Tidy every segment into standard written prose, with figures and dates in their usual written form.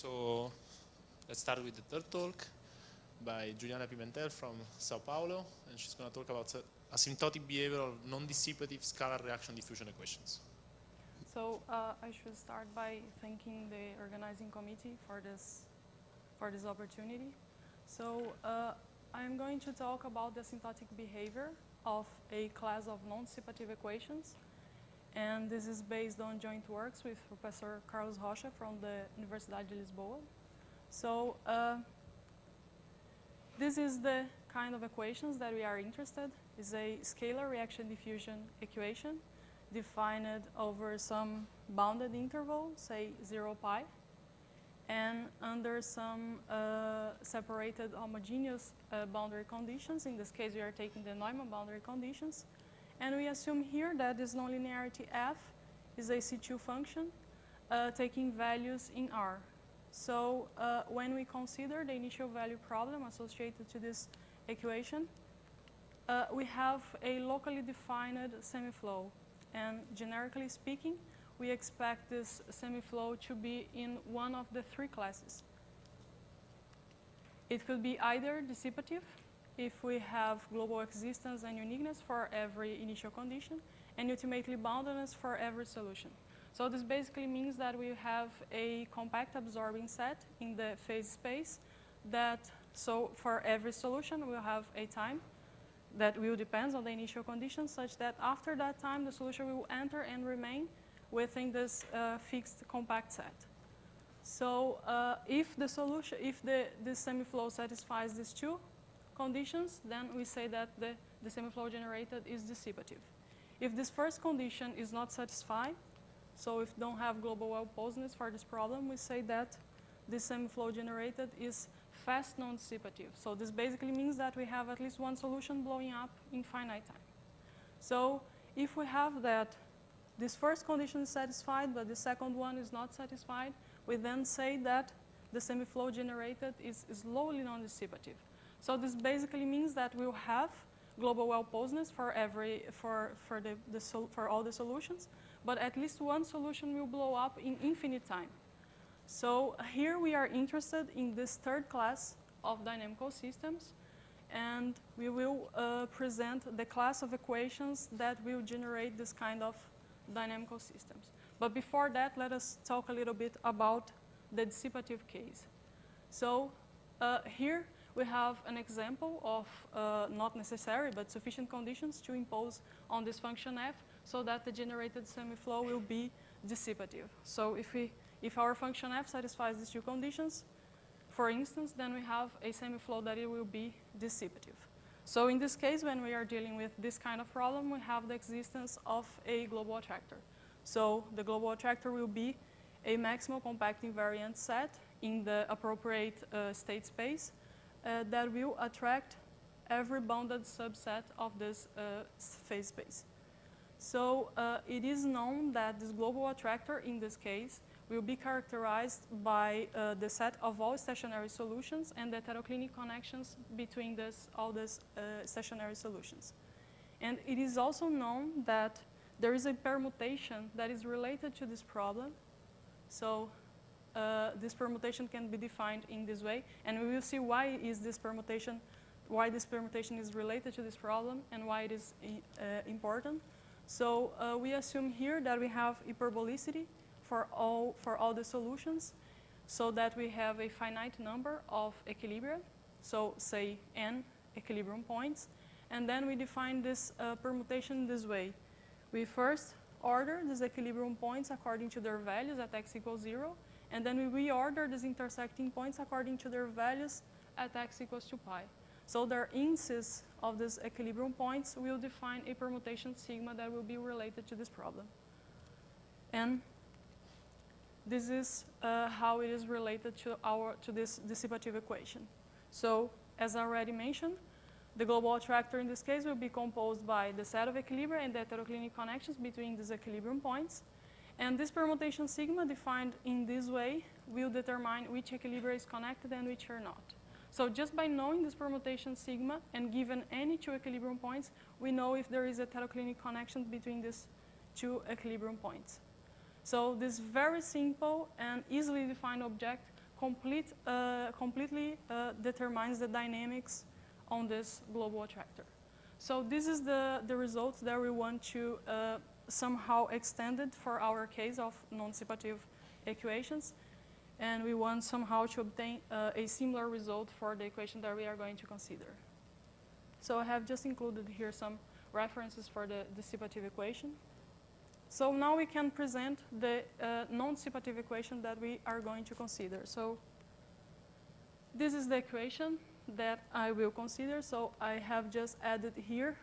So let's start with the third talk by Juliana Pimentel from Sao Paulo, and she's going to talk about asymptotic behavior of non-dissipative scalar reaction-diffusion equations. So I should start by thanking the organizing committee for this opportunity. So I'm going to talk about the asymptotic behavior of a class of non-dissipative equations. And this is based on joint works with Professor Carlos Rocha from the Universidade de Lisboa. So this is the kind of equations that we are interested. It's a scalar reaction-diffusion equation defined over some bounded interval, say 0 pi, and under some separated homogeneous boundary conditions. In this case, we are taking the Neumann boundary conditions. And we assume here that this nonlinearity f is a C2 function taking values in R. So when we consider the initial value problem associated to this equation, we have a locally defined semiflow. And generically speaking, we expect this semiflow to be in one of the three classes. It could be either dissipative, if we have global existence and uniqueness for every initial condition, and ultimately boundedness for every solution. So this basically means that we have a compact absorbing set in the phase space that, so for every solution, we'll have a time that will depend on the initial conditions, such that after that time, the solution will enter and remain within this fixed compact set. So if the solution, this semiflow satisfies these two conditions, then we say that the semiflow generated is dissipative. If this first condition is not satisfied, so if we don't have global well-posedness for this problem, we say that this semiflow generated is fast non-dissipative. So this basically means that we have at least one solution blowing up in finite time. So if we have that this first condition is satisfied, but the second one is not satisfied, we then say that the semiflow generated is slowly non-dissipative. So this basically means that we'll have global well-posedness for all the solutions, but at least one solution will blow up in infinite time. So here we are interested in this third class of dynamical systems, and we will present the class of equations that will generate this kind of dynamical systems. But before that, let us talk a little bit about the dissipative case. So here we have an example of not necessary but sufficient conditions to impose on this function f so that the generated semiflow will be dissipative. So if our function f satisfies these two conditions, for instance, then we have a semiflow that it will be dissipative. So in this case, when we are dealing with this kind of problem, we have the existence of a global attractor. So the global attractor will be a maximal compact invariant set in the appropriate state space that will attract every bounded subset of this phase space. So it is known that this global attractor, in this case, will be characterized by the set of all stationary solutions and the heteroclinic connections between all these stationary solutions. And it is also known that there is a permutation that is related to this problem. So this permutation can be defined in this way, and we will see why this permutation is related to this problem and why it is important. So we assume here that we have hyperbolicity for all the solutions, so that we have a finite number of equilibria, so say n equilibrium points, and then we define this permutation this way. We first order these equilibrium points according to their values at x equals 0, and then we reorder these intersecting points according to their values at x equals 2 pi. So their indices of these equilibrium points will define a permutation sigma that will be related to this problem. And this is how it is related to this dissipative equation. So as I already mentioned, the global attractor in this case will be composed by the set of equilibria and the heteroclinic connections between these equilibrium points. And this permutation sigma defined in this way will determine which equilibria is connected and which are not. So just by knowing this permutation sigma and given any two equilibrium points, we know if there is a heteroclinic connection between these two equilibrium points. So this very simple and easily defined object completely determines the dynamics on this global attractor. So this is the results that we want to somehow extend it for our case of non-dissipative equations. And we want somehow to obtain a similar result for the equation that we are going to consider. So I have just included here some references for the dissipative equation. So now we can present the non-dissipative equation that we are going to consider. So this is the equation that I will consider. So I have just added here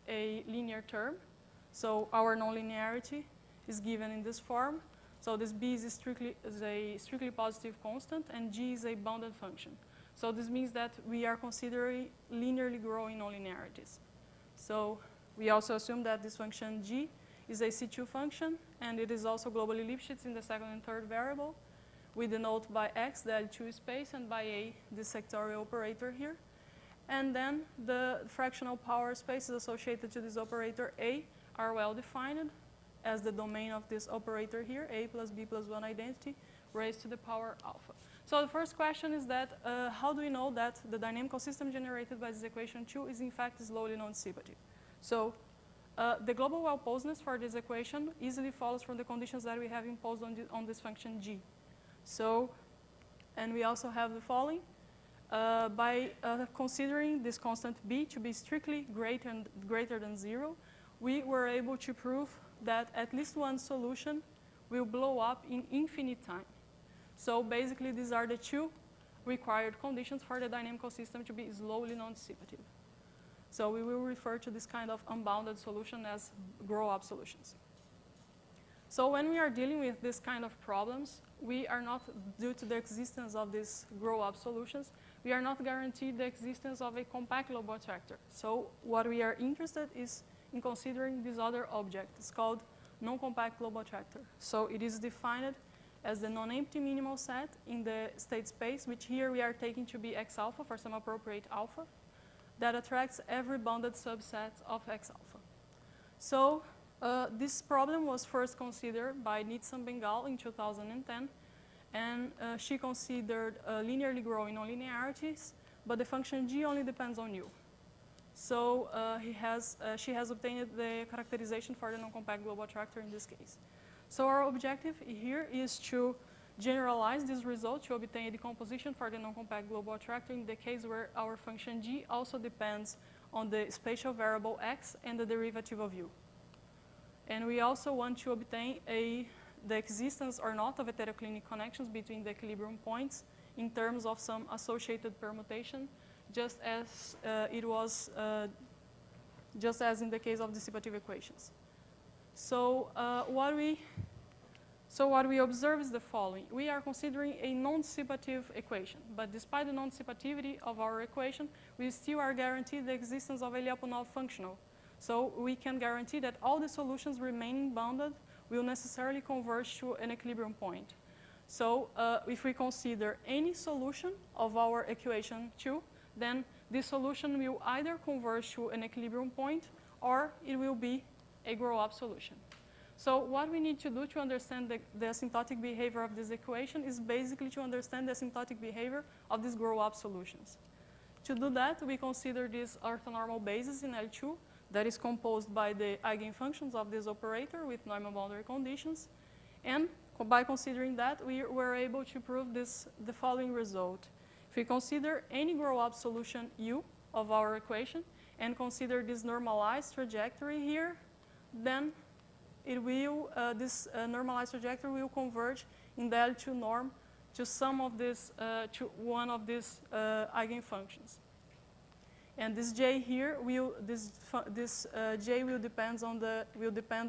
a linear term. So our nonlinearity is given in this form. So this b is a strictly positive constant, and g is a bounded function. So this means that we are considering linearly growing nonlinearities. So we also assume that this function g is a C2 function, and it is also globally Lipschitz in the second and third variable. We denote by x the L2 space and by a the sectorial operator here. And then the fractional power spaces associated to this operator a are well defined as the domain of this operator here, a plus b plus 1 identity raised to the power alpha. So the first question is that how do we know that the dynamical system generated by this equation 2 is in fact slowly non-dissipative? So the global well-posedness for this equation easily follows from the conditions that we have imposed on this function g. So, and we also have the following. By considering this constant b to be strictly greater than 0, we were able to prove that at least one solution will blow up in infinite time. So basically, these are the two required conditions for the dynamical system to be slowly non-dissipative. So we will refer to this kind of unbounded solution as grow-up solutions. So when we are dealing with this kind of problems, we are not, due to the existence of these grow-up solutions, we are not guaranteed the existence of a compact global attractor. So what we are interested is in considering this other object. It's called non-compact global attractor. So it is defined as the non-empty minimal set in the state space, which here we are taking to be x alpha for some appropriate alpha, that attracts every bounded subset of x alpha. So this problem was first considered by Nitsan Bengal in 2010, and she considered linearly growing nonlinearities, but the function g only depends on u. So she has obtained the characterization for the non-compact global attractor in this case. So our objective here is to generalize this result to obtain a decomposition for the non-compact global attractor in the case where our function g also depends on the spatial variable x and the derivative of u. And we also want to obtain the existence or not of heteroclinic connections between the equilibrium points in terms of some associated permutation, just as in the case of dissipative equations. So what we observe is the following. We are considering a non-dissipative equation, but despite the non-dissipativity of our equation, we still are guaranteed the existence of a Lyapunov functional. So we can guarantee that all the solutions remaining bounded will necessarily converge to an equilibrium point. So if we consider any solution of our equation 2, then this solution will either converge to an equilibrium point or it will be a grow-up solution. So what we need to do to understand the asymptotic behavior of this equation is basically to understand the asymptotic behavior of these grow-up solutions. To do that, we consider this orthonormal basis in L2 that is composed by the eigenfunctions of this operator with Neumann boundary conditions. And by considering that, we were able to prove the following result. If we consider any grow-up solution u of our equation and consider this normalized trajectory here, then it will, this normalized trajectory will converge in the L2 norm to some of this, to one of these eigenfunctions. And this j here will, j will depend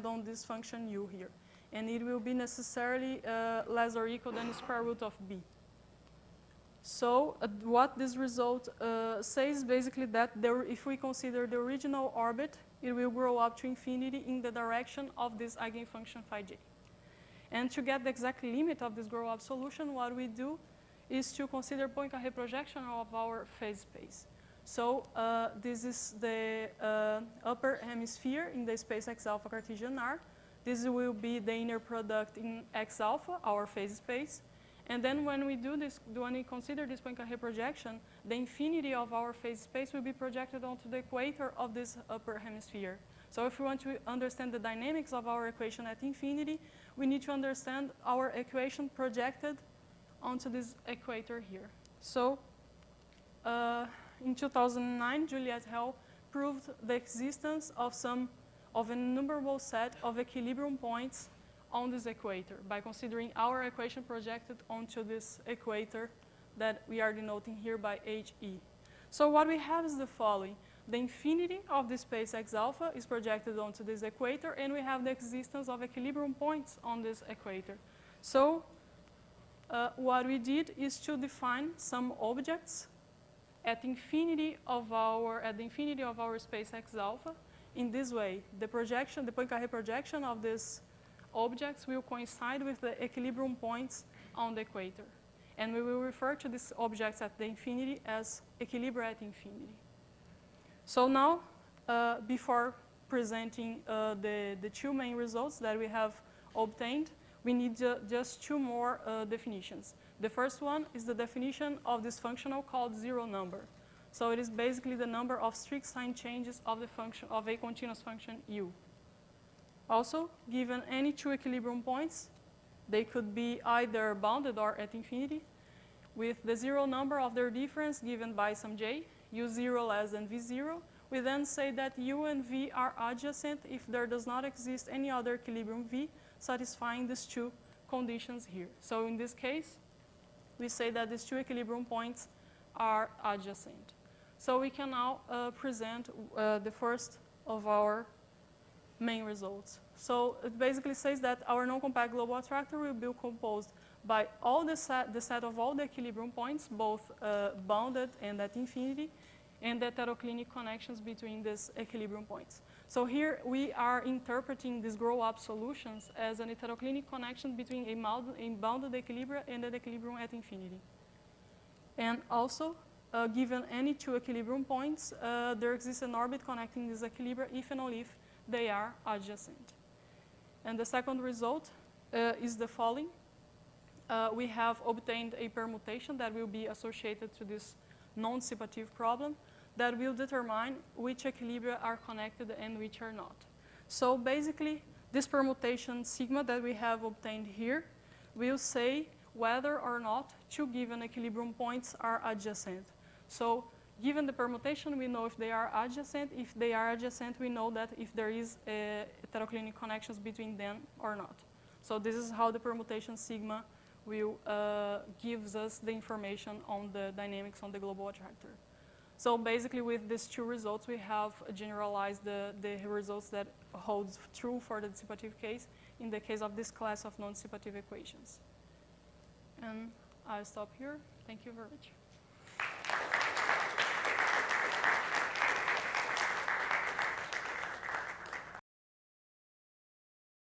on this function u here, and it will be necessarily less or equal than the square root of b. So what this result says basically that if we consider the original orbit, it will grow up to infinity in the direction of this eigenfunction phi j. And to get the exact limit of this grow-up solution, what we do is to consider Poincare projection of our phase space. So this is the upper hemisphere in the space x alpha Cartesian R. This will be the inner product in x alpha, our phase space. And then when we do this, when we consider this Poincaré projection, the infinity of our phase space will be projected onto the equator of this upper hemisphere. So if we want to understand the dynamics of our equation at infinity, we need to understand our equation projected onto this equator here. So in 2009, Juliana F.S. proved the existence of an innumerable set of equilibrium points on this equator by considering our equation projected onto this equator that we are denoting here by HE. So what we have is the following. The infinity of the space X alpha is projected onto this equator, and we have the existence of equilibrium points on this equator. So what we did is to define some objects at the infinity of our space X alpha. In this way, the Poincaré projection of these objects will coincide with the equilibrium points on the equator. And we will refer to these objects at the infinity as equilibria at infinity. So now, before presenting the two main results that we have obtained, we need just two more definitions. The first one is the definition of this functional called zero number. So it is basically the number of strict sign changes of the function of a continuous function u. Also, given any two equilibrium points, they could be either bounded or at infinity, with the zero number of their difference given by some j, u0 less than v0. We then say that u and v are adjacent if there does not exist any other equilibrium v satisfying these two conditions here. So in this case, we say that these two equilibrium points are adjacent. So we can now present the first of our main results. So it basically says that our non-compact global attractor will be composed by all the set of all the equilibrium points, both bounded and at infinity, and the heteroclinic connections between these equilibrium points. So here we are interpreting these grow-up solutions as an heteroclinic connection between a bounded equilibria and an equilibrium at infinity. And also, given any two equilibrium points, there exists an orbit connecting these equilibria if and only if they are adjacent. And the second result is the following. We have obtained a permutation that will be associated to this non-dissipative problem that will determine which equilibria are connected and which are not. So basically, this permutation sigma that we have obtained here will say whether or not two given equilibrium points are adjacent. So given the permutation, we know if they are adjacent. If they are adjacent, we know that if there is heteroclinic connections between them or not. So this is how the permutation sigma will gives us the information on the dynamics on the global attractor. So basically, with these two results, we have generalized the results that holds true for the dissipative case in the case of this class of non-dissipative equations. And I'll stop here. Thank you very much.